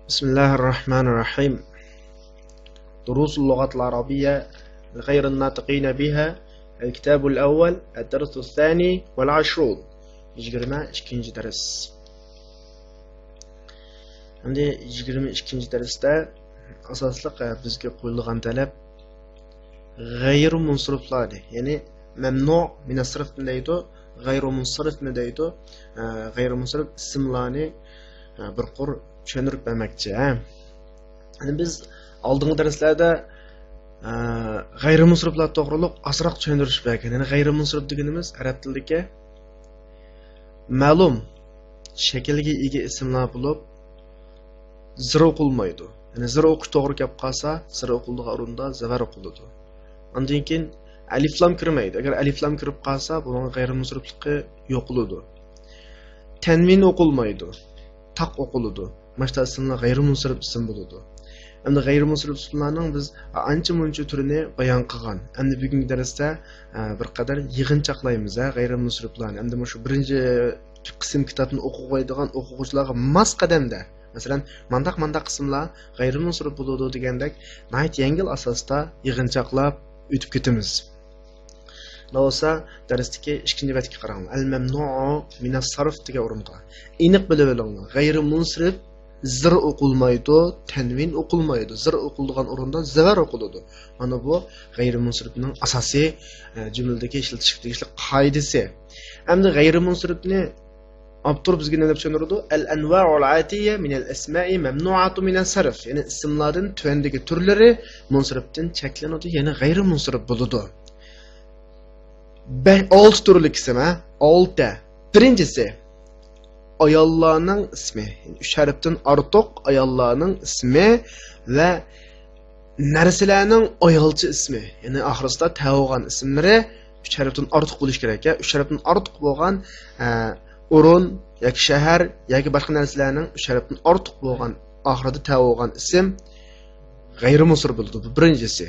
بسم الله الرحمن الرحيم. دروس اللغة العربية غير الناطقين بها. الكتاب الأول الدرس الثاني والعشرون. يجرما إشكنج درس. عندي يجرما إشكنج درس ده أساسلق بزكي قولغان طلب غير منصرف لاده، يعني ممنوع من الصرف من دايتو، غير منصرف من دايتو، غير منصرف اسملاني برقر tushuntirib bermoqchi. Yani biz oldingi darslarda g'ayrimusriflar to'g'riliq asroq tushuntirish bergan. Yani g'ayrimusrif deganimiz arab tilidagi ma'lum shaklga ega ismlar bo'lib, zir o'qilmaydi. Yani zir o'qish to'g'ri kelib qolsa, zir o'qildigan o'rinda zavar o'qiladi. Undan keyin alif lam kirmaydi. Agar alif lam kirib qolsa, buning g'ayrimusrifligi yo'qoladi. Tanvin o'qilmaydi. Taq o'qiladi. Başta ismlar g'ayrimusrif ism bo'ladi. Endi g'ayrimusrif ismlarning biz ancha-muncha turini bayon qilgan. Endi bugungi darsda bir qadar yig'inchoqlaymiz g'ayrimusriflarni. Endi shu birinchi qism kitobni o'qib qo'yadigan o'quvchilarga mos qadamda, masalan, mandaq qismlar g'ayrimusrif bo'ladi degandek, nayt yengil asosda yig'inchoqlab o'tib ketamiz. Olsa darsdagi ikkinchi betga qarang. Al-mamnu'u min as-sarf degan o'ringa. Aniq bilib olinglar. G'ayrimusrif zir o'qilmaydi, tanvin o'qilmaydi. Zir o'qiladigan o'rinda zavar o'qiladi. Mana bu g'ayrimusrifning asosiy jumladagi ishlatishga tegishli qoidasi. Endi g'ayrimusrifni avtor bizga nima deb tushuntirdi? Al-anwa'ul atiyya min al-asma'i mamnu'atu min as-sarf. Ya'ni ismlardan tuvandagi turlari musrifdan cheklanadi, ya'ni g'ayrimusrif bo'ladi. 6 turli ism, 6. Birinchisi ayollarning ismi, 3 harfdan ortiq ayollarning ismi va narsalarning ayolcha ismi, ya'ni oxirida tavg'an ismlari 3 harfdan ortiq bo'lish kerak. 3 harfdan ortiq bo'lgan o'rin yoki shahar yoki boshqa narsalarning 3 harfdan ortiq bo'lgan oxirida tavg'an ism g'ayrimusrif bo'ladi. Bu birinchisi.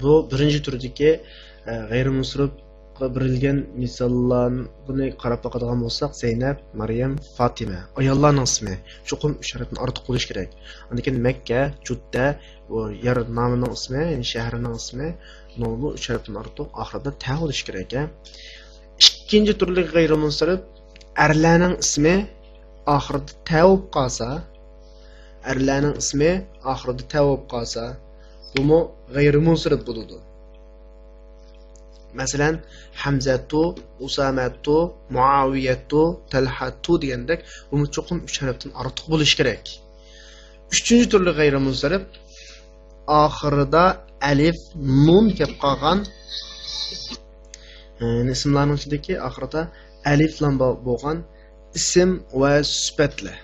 Bu birinchi turdagi g'ayrimusrif berilgan misollarni buni qarab boqadigan bo'lsak, Zaynab, Maryam, Fatima ayollarning ismi chuqur 3 harfdan ortiq bo'lish kerak. Undan keyin Makka, Judda bu yer nomining ismi, ya'ni shaharning ismi, bu 3 harfdan ortiq oxirida ta bo'lish kerak. Ikkinchi turli g'ayrimusrif erlarning ismi oxirida ta bo'lib qolsa, erlarning ismi oxirida ta bo'lib qolsa, bu g'ayrimusrif bo'ladi. Masalan, Hamzatu, Usamatu, Muaviyatu, Talhatu degandek, bu cho'qim 3 harfdan ortiq bo'lish kerak. Uchinchi turli g'ayrimusrif oxirida alif, nun kelib qolgan ismlarning ichidagi oxirida alif bilan bo'lgan ism va sifatlar.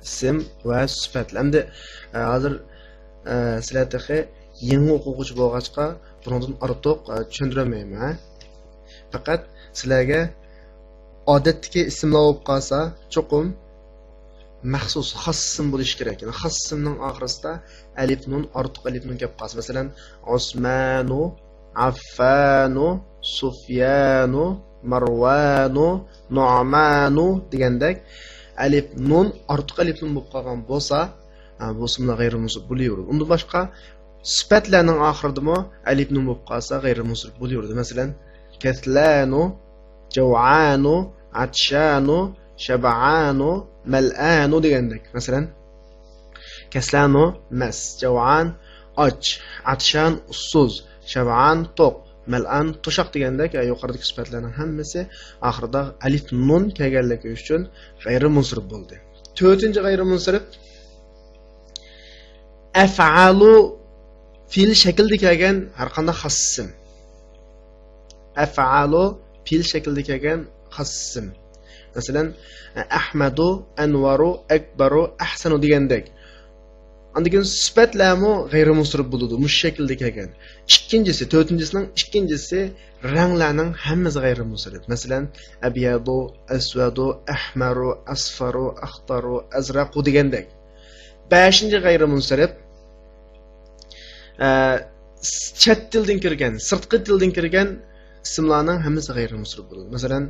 Ism va sifatlar. Endi hozir sizlarga yangi o'quvchi bo'lg'achqa bundan ortiq tushuntirmayman. Faqat sizlarga odatdagi ismlar bo'lib qolsa, cho'qim maxsus xos ism bo'lish kerak. Ya'ni xos ismning oxirisida alif nun ortiq alif nun kelib qolsa, masalan, Osmanu, Affanu, Sufyanu, Marwanu, Nu'manu degandek alif nun ortiq alif nun bo'lib qolgan bo'lsa, bu ismlar g'ayrimusrif bo'laveradi. Undan boshqa sifatlarning oxiridami alif nun bo'lib qolsa g'ayrimusrif bo'laveradi. Masalan, kaslanu, jaw'anu, atshanu, shab'anu, mal'anu degandek. Masalan, kaslanu mas, jaw'an och, atshan ussuz, shab'an to'q, mal'an to'shaq degandek yuqoridagi sifatlarning hammasi oxirida alif nun kelganligi uchun g'ayrimusrif bo'ldi. To'rtinchi g'ayrimusrif af'alu fe'l shaklida kelgan har qanday xos ism. Af'alu fe'l shaklida kelgan xos ism. Masalan, Ahmadu, Anvaru, Akbaru, Ahsanu degandek. Andigan sifatlarmi g'ayrimusrif bo'ladi, mush shaklda kelgan. Ikkinchisi, to'rtinchisining ikkinchisi ranglarning hammasi g'ayrimusrif. Masalan, abyadu, aswadu, ahmaru, asfaru, axtaru, azraqu degandek. 5-chi g'ayrimusrif chet tildan kirgan, sirtqi tildan kirgan ismlarning hammasi g'ayrimusrif bo'ladi. Masalan,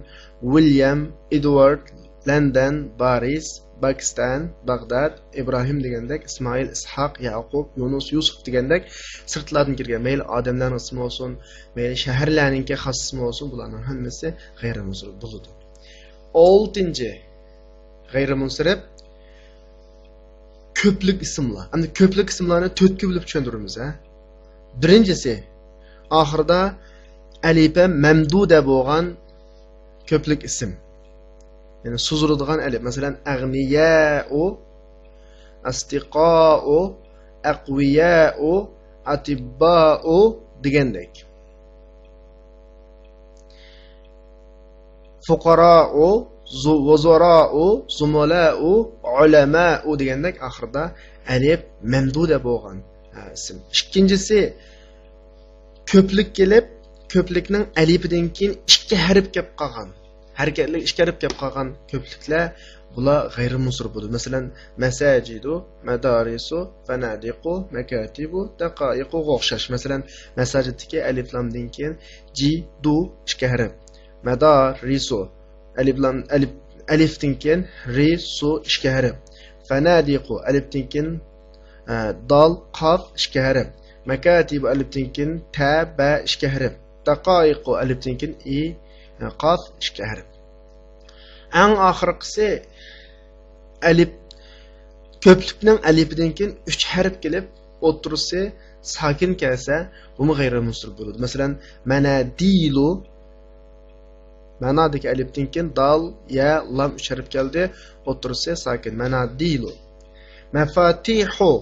William, Edward, London, Paris, Pakistan, Bag'dad, Ibrohim degandek, Ismoil, Ishoq, Yaqub, Yunus, Yusuf degandek sirtlardan kirgan mayli odamlarning ismi bo'lsin, mayli shaharlarningki xos ismi bo'lsin, bularning hammasi g'ayrimunsirif bo'ladi. 6-chi g'ayrimunsirif ko'plik ismlar. Endi ko'plik ismlarni 4 ga bo'lib tushuntiramiz, ha. Birinchisi oxirida alifa mamduda bo'lgan ko'plik ism. Yani suzuladigan alif. Masalan, aghniya'u, astiqa'u, aqwiya'u, atibba'u degandek. Fuqara'u, wuzara'u, zumola'u, ulama'u degandek oxirida alif mamduda bo'lgan ism. Ikkinchisi ko'plik kelib, ko'plikning alifidan keyin 2 harf kelib qolgan. Hareketlik 2 harf kelib qolgan ko'pliklar bular g'ayrimunsirif bo'ladi. Masalan, masajidu, madarisu, fanadiqu, makatibu, daqaiqu o'xshash. Masalan, masajiddagi alif lamdan keyin ji, du 2 harf. Madarisu alifdan keyin ri, su 2 harf. Fanadiqu alifdan keyin dal, qaf 2 harf. Makatibu alifdan keyin ta, ba 2 harf. Daqaiqu alifdan keyin i, qaf 2 harf. Eng oxirgisi alif ko'plikning alifidan keyin 3 harf kelib o'tirsa sakin kelsa, bu g'ayrimunsirif bo'ladi. Masalan, manadilu manadagi alifdan keyin dal, ya, lam 3 harf keldi, o'tirsa sakin. Manadilu. Mafatihu,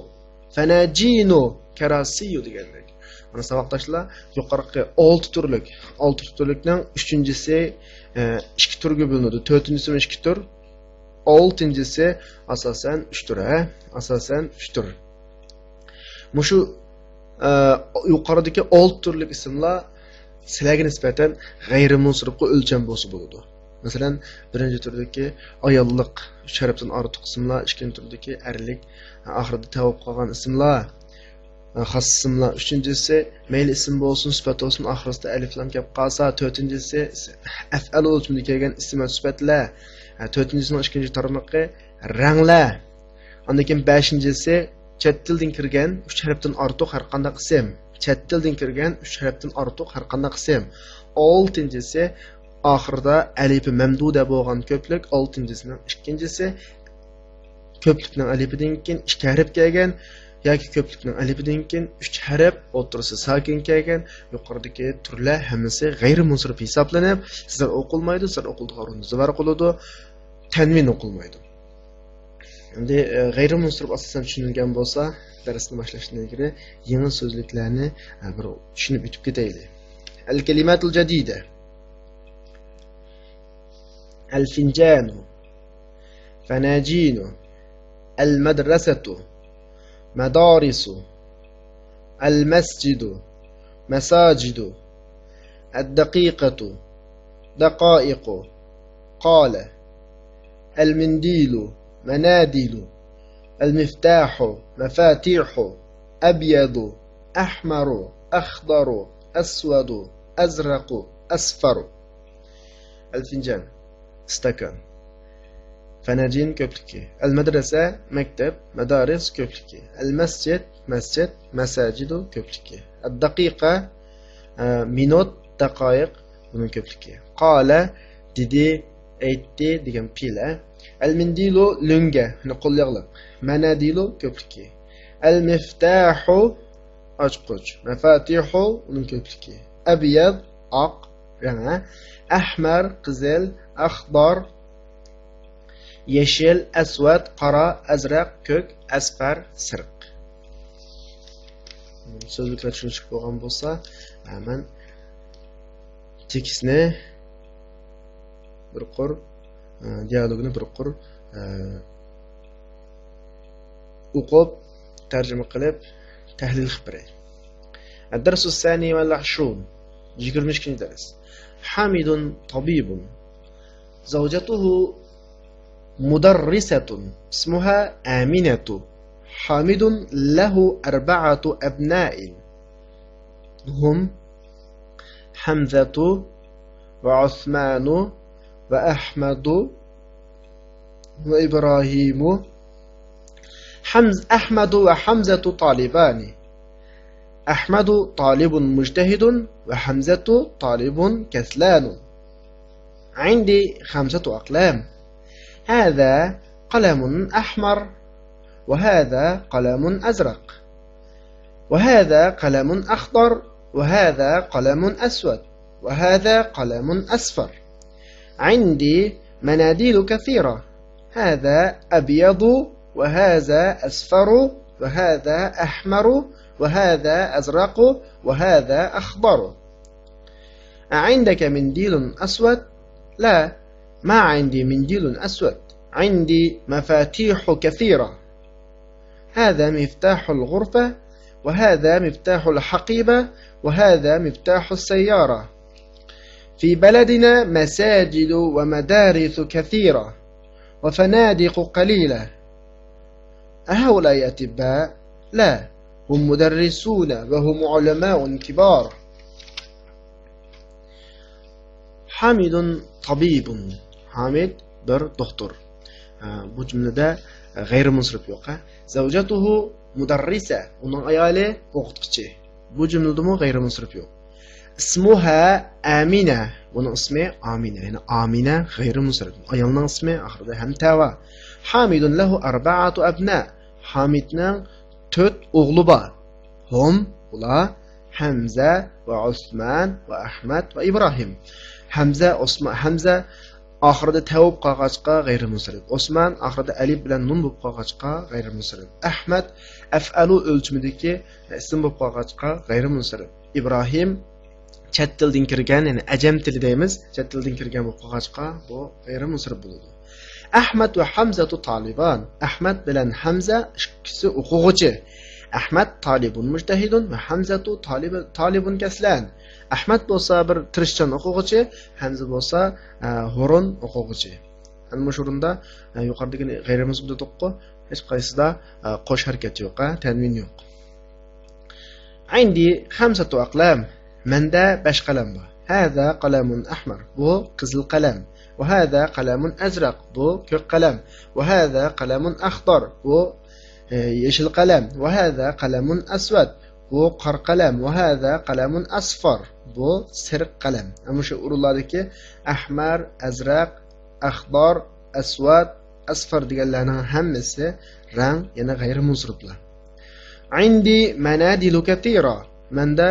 fanajinu, karasiyu degandek. Mana saboqdoshlar yuqorqi 6 turlikning 3-chisi 2 turga bo'linadi. 4-chisi 2 tur, 6-chisi asosan 3 tur, asosan 3 tur. Mushu yuqoridagi 6 turlik ismlar sizlarga nisbatan g'ayrimunsirifga o'lcham bo'lsa bo'ladi. Masalan, birinchi turdagi ayollik 3 harfdan ortiq ismlar, ikkinchi turdagi erlik, oxirida tavib qolgan ismlar, xos ismlar. Uchinchisi mayli ism bo'lsin, sifat bo'lsin, oxirida alif lam kelib qolsa. To'rtinchisi af'al o'lchimida kelgan ism va sifatlar. To'rtinchisining ikkinchi tarmoqi ranglar. Undan keyin 5-chisi chet tildan kirgan 3 harfdan ortiq har qanday ism. Chet tildan kirgan 3 harfdan ortiq har qanday ism. 6-chisi oxirida alifi mamduda bo'lgan ko'plik. 6-chisining ikkinchisi ko'plikning alifidan keyin 2 harf kelgan yoki ko'plikning alifidan keyin 3 harf o'tirsa sakin kelgan yuqoridagi turlar hammasi g'ayrimunsirif hisoblanib, sizlar o'qilmaydi, sizlar o'qildigan o'rinda zavar qiladi, tanvin o'qilmaydi. Endi g'ayrimunsirif asosan tushunilgan bo'lsa, darsni boshlashdan ilgari yangi so'zliklarni bir tushunib o'tib ketaylik. Al-kalimatul jadida. Al-finjanu, fanajinu, al-madrasatu, madarisu, al-masjidu, masajidu, ad-daqiqatu, daqaiqu, qala, al-mindilu, manadilu, al-miftahu, mafatihu, abyadu, ahmaru, akhdaru, aswadu, azraqu, asfaru. Al-finjan, stakan. Fanajin ko'pligi. Al-madrasa maktab, madaris ko'pligi. Al-masjid masjid, masajidu ko'pligi. Ad-daqiqa minut, daqaiq buning ko'pligi. Qala dedi, aytdi degan fe'l. Al-mindilu lunga, qo'lyog'liq. Manadilu ko'pligi. Al-miftahu ochqich. Mafatihu uning ko'pligi. Abyad oq rang. Ahmar qizil, akhdar yeşil, aswad qora, azraq ko'k, asfar siriq. So'zliklar tushunib bo'lgan bo'lsa, men tekstni bir qor, dialogni bir qor o'qib, tarjima qilib, tahlil qilib beray. الدرس الثاني والعشرون 22 درس. حامد طبيب، زوجته مدرسة اسمها آمنة. حامد له 4 أبناء هم حمزة وعثمان وأحمد وإبراهيم أحمد وحمزة طالبان أحمد طالب مجتهد وحمزة طالب كسلان عندي 5 أقلام هذا قلم أحمر وهذا قلم أزرق وهذا قلم أخضر وهذا قلم أسود وهذا قلم أصفر عندي مناديل كثيرة هذا أبيض وهذا أصفر وهذا أحمر وهذا أزرق وهذا أخضر عندك منديل أسود؟ لا، ما عندي منديل أسود، عندي مفاتيح كثيرة هذا مفتاح الغرفة وهذا مفتاح الحقيبة وهذا مفتاح السيارة في بلدنا مساجد ومدارس كثيرة وفنادق قليلة أهؤلاء أطباء؟ لا، هم مدرسون وهم علماء كبار حامد طبيب حامد bir doktor bu cümlede gayrimunsirif yok zavjatuhu mudarrisa onun ayali o'qituvchi bu cümlede mu gayrimunsirif yok ismuha Amina bunun ismi Amina yani Amina gayrimunsirif ayolning ismi oxirida ham tava Hamidun lahu 4 abna Hamidning 4 o'g'li bor hum ular Hamza va Usman va Ahmad va Ibrohim Hamza oxirida tavib qolg'achqa g'ayrimunsirif Osman oxirida alif bilan nun bo'lib qolg'achqa g'ayrimunsirif Ahmad af'alu o'lchimidagi ism bo'lib qolg'achqa g'ayrimunsirif Ibrohim chet tildan kirgan ya'ni ajam tili deymiz chet tildan kirgan bo'lib qolg'achqa bu g'ayrimunsirif bo'ladi Ahmad va Hamzatu taliban Ahmad bilan Hamza ikkisi o'quvchi Ahmad talibun mujtahidun va Hamzatu talibun kaslan Ahmad bo'lsa bir tirishchan o'quvchi, Hamza bo'lsa ho'ron o'quvchi. Ana shu o'rinda yuqoridagi g'ayrimunsibda to'qqi hech qaysida qo'sh harakat yo'q, tanvin yo'q. Indi 5 aqlam. Menda 5 qalam bor. Hada qalamun ahmar. Bu qizil qalam. Va hada qalamun azraq. Bu ko'k qalam. Va hada qalamun akhdar. Bu yeshil qalam. Va hada qalamun aswad. Bu qora qalam va hada qalamun asfar bu sariq qalam ana shu o'rinlardagi ahmar azraq akhdar aswad asfar deganlarning hammasi rang yana g'ayrimunsiriflar indi manadilu kathira menda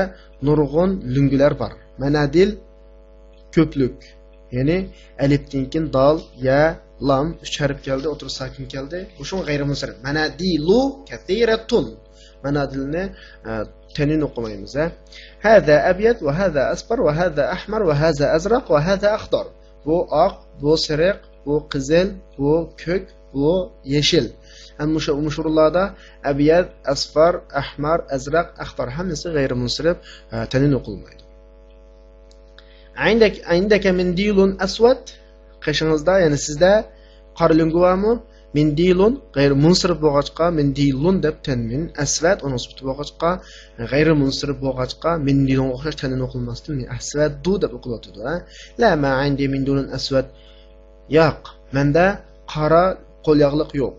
nurg'un lungular bor manadil ko'plik ya'ni alifdan keyin dal ya lam 3 harf keldi o'tir sakin keldi bu shu g'ayrimunsirif manadilu kathiratun manadilni tenin o'qimaymiz hada abyad va hada asfar va hada ahmar va hada azraq va hada akhdar bu oq bu sariq bu qizil bu ko'k bu yeshil ana shu mushurlarda abyad asfar ahmar azraq akhdar hammasi g'ayrimunsirif tenin o'qilmaydi عندك منديل أسود قشنızda yani sizde qora lungu bormi Mendilun g'ayrimunsirif bo'lg'achqa mendilun deb tanmin asvat uni isbati bo'lg'achqa g'ayrimunsirif bo'lg'achqa mendilun o'xshash tanini o'qilmasdan asvadu deb o'qiladi la ma indi mendilun asvat yo'q menda qora qo'lyog'liq yo'q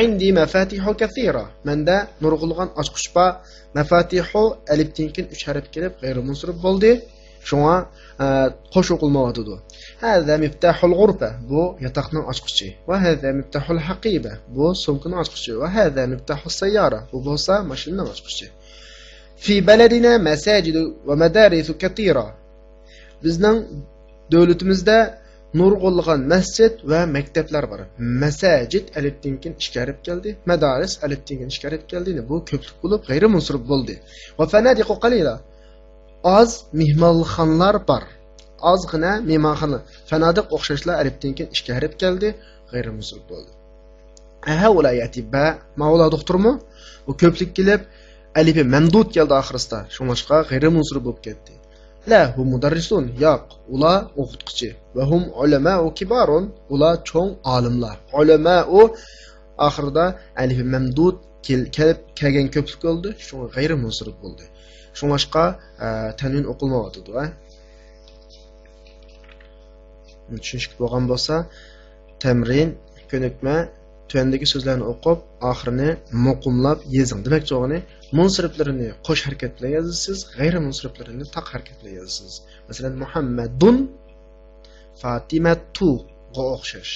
indi mafatihu kathira menda nurg'ulg'an ochqich bor mafatihu alifdan keyin 3 harf kelib g'ayrimunsirif bo'ldi shunga qo'sh o'qilmaydi هذا مفتاح الغرفة بو يتقنا أشخصي وهذا مفتاح الحقيبة بو سمكنا أشخصي وهذا مفتاح السيارة وبوصا ماشينا أشخصي في بلدنا مساجد ومدارس كثيرة bizning davlatimizda nurg'ulg'an masjid va maktablar bor masajid alifdan keyin ishkarib keldi madaris alifdan keyin ishkarib keldi bu ko'plik bo'lib g'ayrimunsirif bo'ldi va fanadiqu qalila oz mehmonxonalar bor ozgina mehmonxona fanadiq o'xshashlar alifdan keyin ishga kirib keldi g'ayrimunsirif bo'ldi haula yatibba mavla doktormi u ko'plik kelib alifi mamdud keldi oxirisida shunga g'ayrimunsirif bo'lib ketdi la hum mudarrisun yo'q ular o'qituvchi va hum ulamau kibarun ular cho'ng olimlar ulamau oxirida alifi mamdud kelib kelgan ko'plik bo'ldi shunga g'ayrimunsirif bo'ldi shunga tanvin o'qilmaydi tushunishli bo'lgan bo'lsa tamrin ko'nikma tuvandagi so'zlarni o'qib, oxirini muqimlab yezing. Demakchi o'g'ini munsiriflarini qo'sh harakat bilan yozasiz, g'ayri munsiriflarini taq harakat bilan yozasiz. Masalan, Muhammadun Fatimatu ga o'xshash.